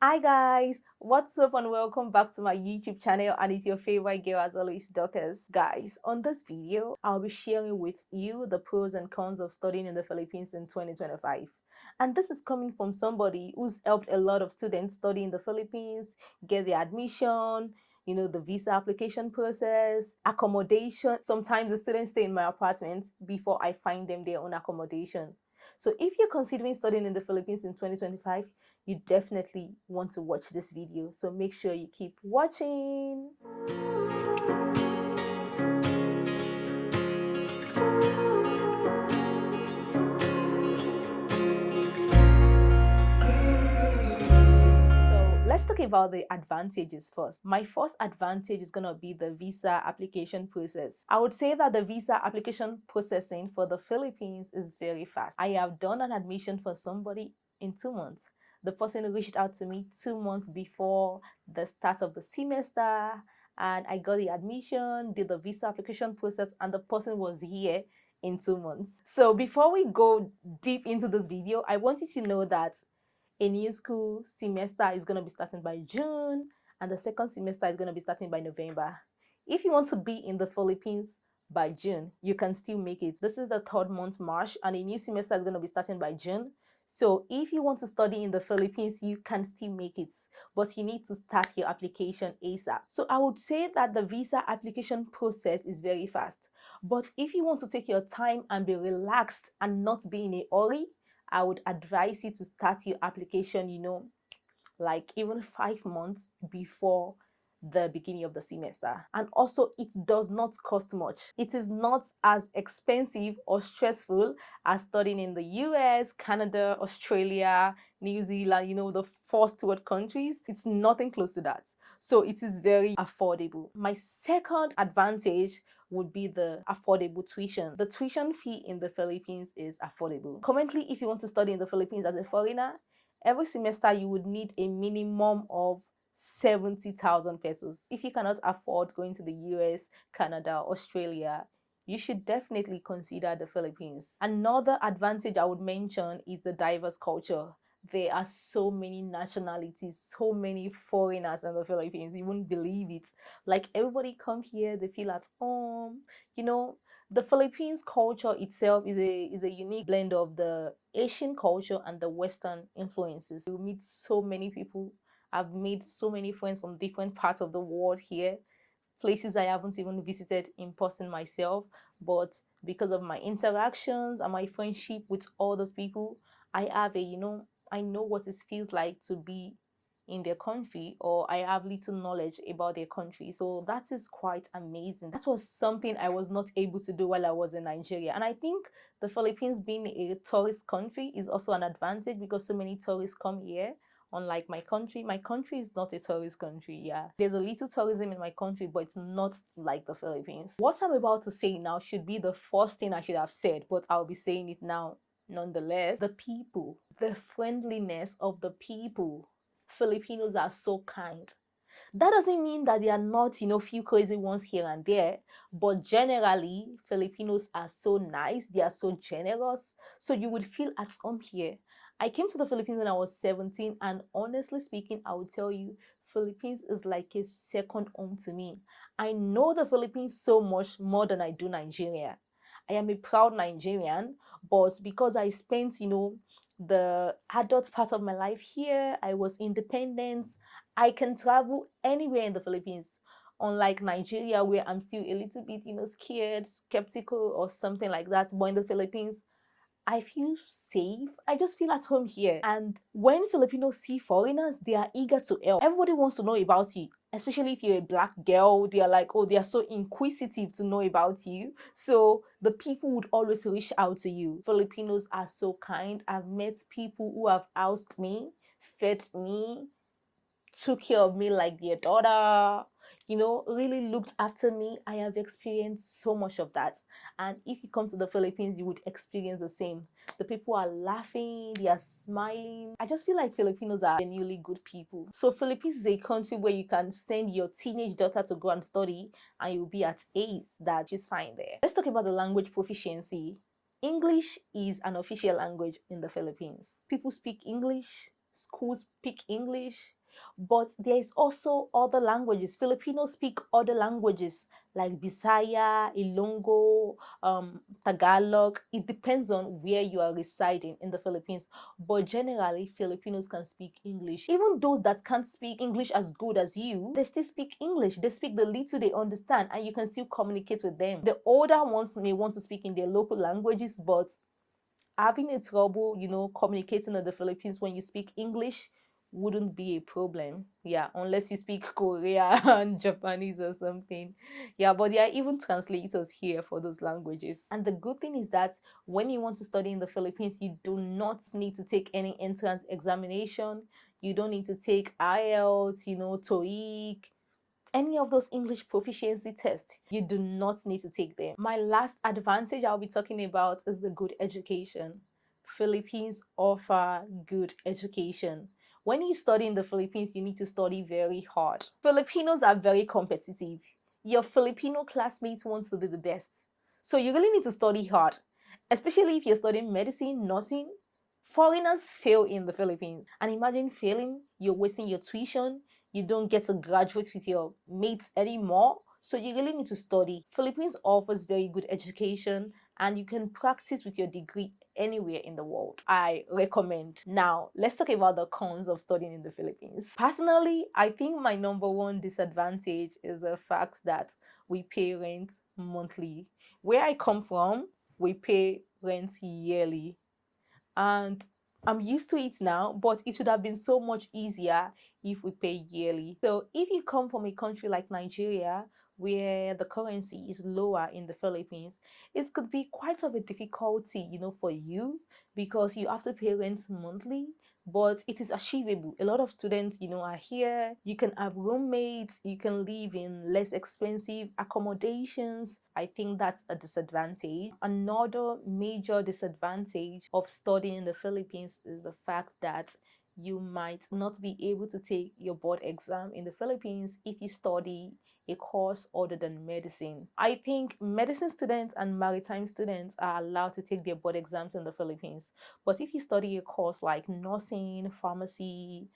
Hi guys, what's up and welcome back to my YouTube channel, and it's your favorite girl as always, Dorcas. Guys, on this video, I'll be sharing with you the pros and cons of studying in the Philippines in 2025. And this is coming from somebody who's helped a lot of students study in the Philippines, get their admission, the visa application process, accommodation. Sometimes the students stay in my apartment before I find them their own accommodation. So if you're considering studying in the Philippines in 2025, you definitely want to watch this video. So make sure you keep watching. So let's talk about the advantages first. My first advantage is going to be the visa application process. I would say that the visa application processing for the Philippines is very fast. I have done an admission for somebody in 2 months. The person reached out to me 2 months before the start of the semester, and I got the admission, did the visa application process, and the person was here in 2 months. So before we go deep into this video, I want you to know that a new school semester is going to be starting by June, and the second semester is going to be starting by November. If you want to be in the Philippines by June, you can still make it. This is the third month, March, and a new semester is going to be starting by June. So if you want to study in the Philippines, you can still make it, but you need to start your application ASAP. So I would say that the visa application process is very fast. But if you want to take your time and be relaxed and not be in a hurry, I would advise you to start your application, like even 5 months before the beginning of the semester. And also, it does not cost much. It is not as expensive or stressful as studying in the US, Canada, Australia, New Zealand, the first world countries. It's nothing close to that. So it is very affordable. My second advantage would be the affordable tuition. The tuition fee in the Philippines is affordable. Currently, if you want to study in the Philippines as a foreigner, every semester you would need a minimum of 70,000 pesos. If you cannot afford going to the US, Canada, Australia, you should definitely consider the Philippines. Another advantage I would mention is the diverse culture. There are so many nationalities, so many foreigners in the Philippines. You wouldn't believe it. Like everybody come here, they feel at home. You know, the Philippines culture itself is a unique blend of the Asian culture and the Western influences. You meet so many people. I've made so many friends from different parts of the world here, places I haven't even visited in person myself, but because of my interactions and my friendship with all those people, I have I know what it feels like to be in their country, or I have little knowledge about their country. So that is quite amazing. That was something I was not able to do while I was in Nigeria. And I think the Philippines being a tourist country is also an advantage because so many tourists come here. Unlike my country is not a tourist country. Yeah, there's a little tourism in my country, but it's not like the Philippines. What I'm about to say now should be the first thing I should have said, but I'll be saying it now nonetheless. The people, the friendliness of the people. Filipinos are so kind. That doesn't mean that they are not, few crazy ones here and there, but generally, Filipinos are so nice, they are so generous, so you would feel at home here. I came to the Philippines when I was 17, and honestly speaking, I would tell you, Philippines is like a second home to me. I know the Philippines so much more than I do Nigeria. I am a proud Nigerian, but because I spent, the adult part of my life here, I was independent. I can travel anywhere in the Philippines, unlike Nigeria, where I'm still a little bit, scared, skeptical, or something like that. But in the Philippines, I feel safe. I just feel at home here. And when Filipinos see foreigners, they are eager to help. Everybody wants to know about you, especially if you're a black girl. They are like, oh, they are so inquisitive to know about you. So the people would always reach out to you. Filipinos are so kind. I've met people who have housed me, fed me, took care of me like their daughter, really looked after me. I have experienced so much of that. And if you come to the Philippines, you would experience the same. The people are laughing, they are smiling. I just feel like Filipinos are genuinely good people. So Philippines is a country where you can send your teenage daughter to go and study and you'll be at A's. That is fine there. Let's talk about the language proficiency. English is an official language in the Philippines. People speak English schools speak English, but there is also other languages. Filipinos speak other languages like Bisaya, Ilonggo, Tagalog. It depends on where you are residing in the Philippines. But generally, Filipinos can speak English. Even those that can't speak English as good as you, they still speak English. They speak the little they understand, and you can still communicate with them. The older ones may want to speak in their local languages, but having a trouble, communicating in the Philippines when you speak English wouldn't be a problem. Yeah, unless you speak Korean, Japanese, or something. Yeah, but there are even translators here for those languages. And the good thing is that when you want to study in the Philippines, you do not need to take any entrance examination. You don't need to take IELTS, TOEIC, any of those English proficiency tests. You do not need to take them. My last advantage I'll be talking about is the good education. Philippines offer good education. When you study in the Philippines, you need to study very hard. Filipinos are very competitive. Your Filipino classmates want to be the best. So you really need to study hard, especially if you're studying medicine, nursing. Foreigners fail in the Philippines. And imagine failing, you're wasting your tuition, you don't get to graduate with your mates anymore. So you really need to study. Philippines offers very good education, and you can practice with your degree anywhere in the world. I recommend. Now, let's talk about the cons of studying in the Philippines. Personally, I think my number one disadvantage is the fact that we pay rent monthly. Where I come from, we pay rent yearly, and I'm used to it now, but it would have been so much easier if we pay yearly. So if you come from a country like Nigeria, where the currency is lower in the Philippines, it could be quite of a difficulty, for you, because you have to pay rent monthly, but it is achievable. A lot of students, are here. You can have roommates, you can live in less expensive accommodations. I think that's a disadvantage. Another major disadvantage of studying in the Philippines is the fact that you might not be able to take your board exam in the Philippines if you study a course other than medicine. I think medicine students and maritime students are allowed to take their board exams in the Philippines. But if you study a course like nursing, pharmacy,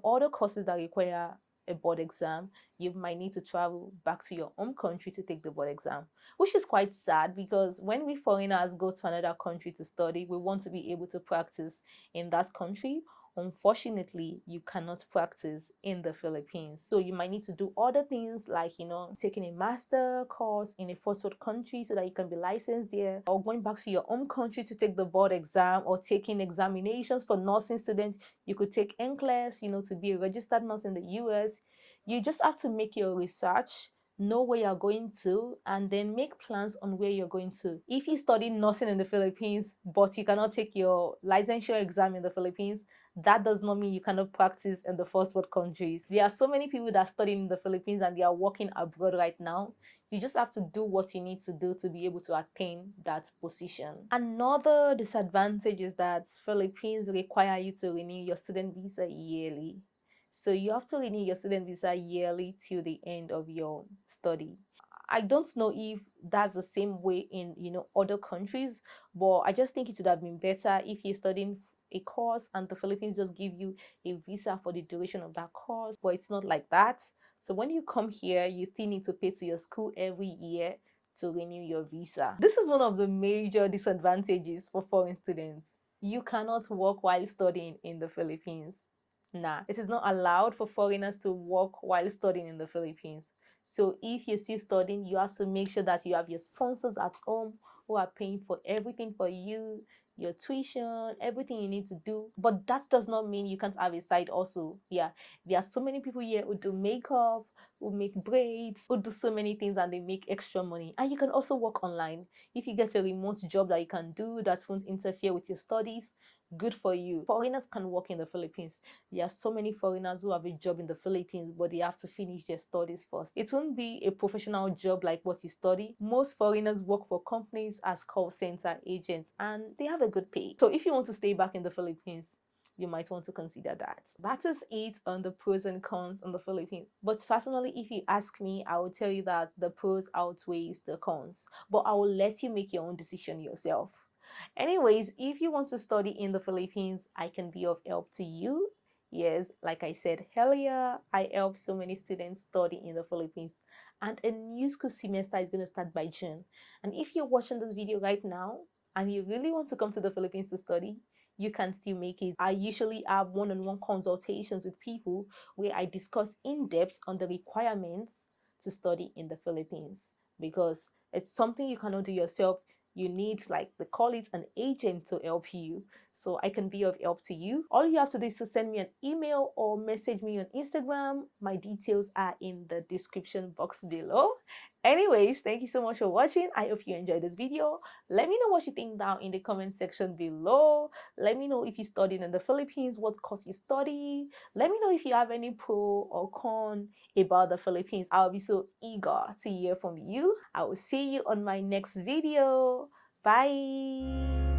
other courses that require a board exam, you might need to travel back to your home country to take the board exam, which is quite sad, because when we foreigners go to another country to study, we want to be able to practice in that country. Unfortunately, you cannot practice in the Philippines. So you might need to do other things like, taking a master course in a first world country so that you can be licensed there, or going back to your home country to take the board exam, or taking examinations for nursing students. You could take NCLEX, to be a registered nurse in the US. You just have to make your research, know where you're going to, and then make plans on where you're going to. If you study nursing in the Philippines, but you cannot take your licensure exam in the Philippines, that does not mean you cannot practice in the first world countries. There are so many people that study in the Philippines and they are working abroad right now. You just have to do what you need to do to be able to attain that position. Another disadvantage is that Philippines require you to renew your student visa yearly. So you have to renew your student visa yearly till the end of your study. I don't know if that's the same way in other countries, but I just think it would have been better if you're studying a course and the Philippines just give you a visa for the duration of that course. But it's not like that. So when you come here, you still need to pay to your school every year to renew your visa. This is one of the major disadvantages for foreign students. You cannot work while studying in the Philippines. Nah, it is not allowed for foreigners to work while studying in the Philippines. So if you're still studying, you have to make sure that you have your sponsors at home who are paying for everything for you, your tuition, everything you need to do. But that does not mean you can't have a side also. Yeah, there are so many people here who do makeup, who make braids, who do so many things, and they make extra money. And you can also work online. If you get a remote job that you can do that won't interfere with your studies, good for you. Foreigners can work in the Philippines. There are so many foreigners who have a job in the Philippines, but they have to finish their studies first. It won't be a professional job like what you study. Most foreigners work for companies as call center agents, and they have a good pay. So if you want to stay back in the Philippines, you might want to consider that. That is it on the pros and cons on the Philippines. But personally, if you ask me, I will tell you that the pros outweighs the cons. But I will let you make your own decision yourself. Anyways, if you want to study in the Philippines, I can be of help to you. Yes, like I said earlier, I help so many students study in the Philippines, and a new school semester is going to start by June. And if you're watching this video right now and you really want to come to the Philippines to study, you can still make it. I usually have one-on-one consultations with people where I discuss in depth on the requirements to study in the Philippines, because it's something you cannot do yourself. You need, like they call it, an agent to help you, so I can be of help to you. All you have to do is to send me an email or message me on Instagram. My details are in the description box below. Anyways, thank you so much for watching. I hope you enjoyed this video. Let me know what you think down in the comment section below. Let me know if you studied in the Philippines, what course you study. Let me know if you have any pro or con about the Philippines. I'll be so eager to hear from you. I will see you on my next video. Bye.